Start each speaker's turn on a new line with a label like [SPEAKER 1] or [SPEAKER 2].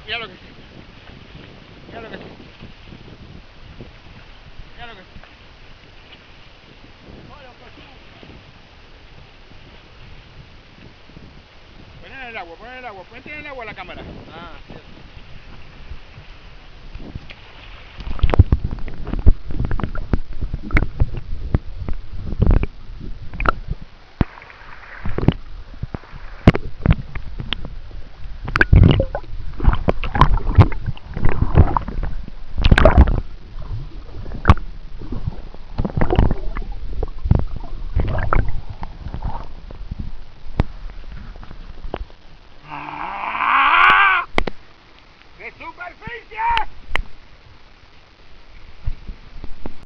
[SPEAKER 1] Mira lo que sí. Mira lo que sí. Mira lo que sí. Pon en el agua, pon en el agua. Ponte en el agua la cámara. Ah, cierto. ¡Qué superficie!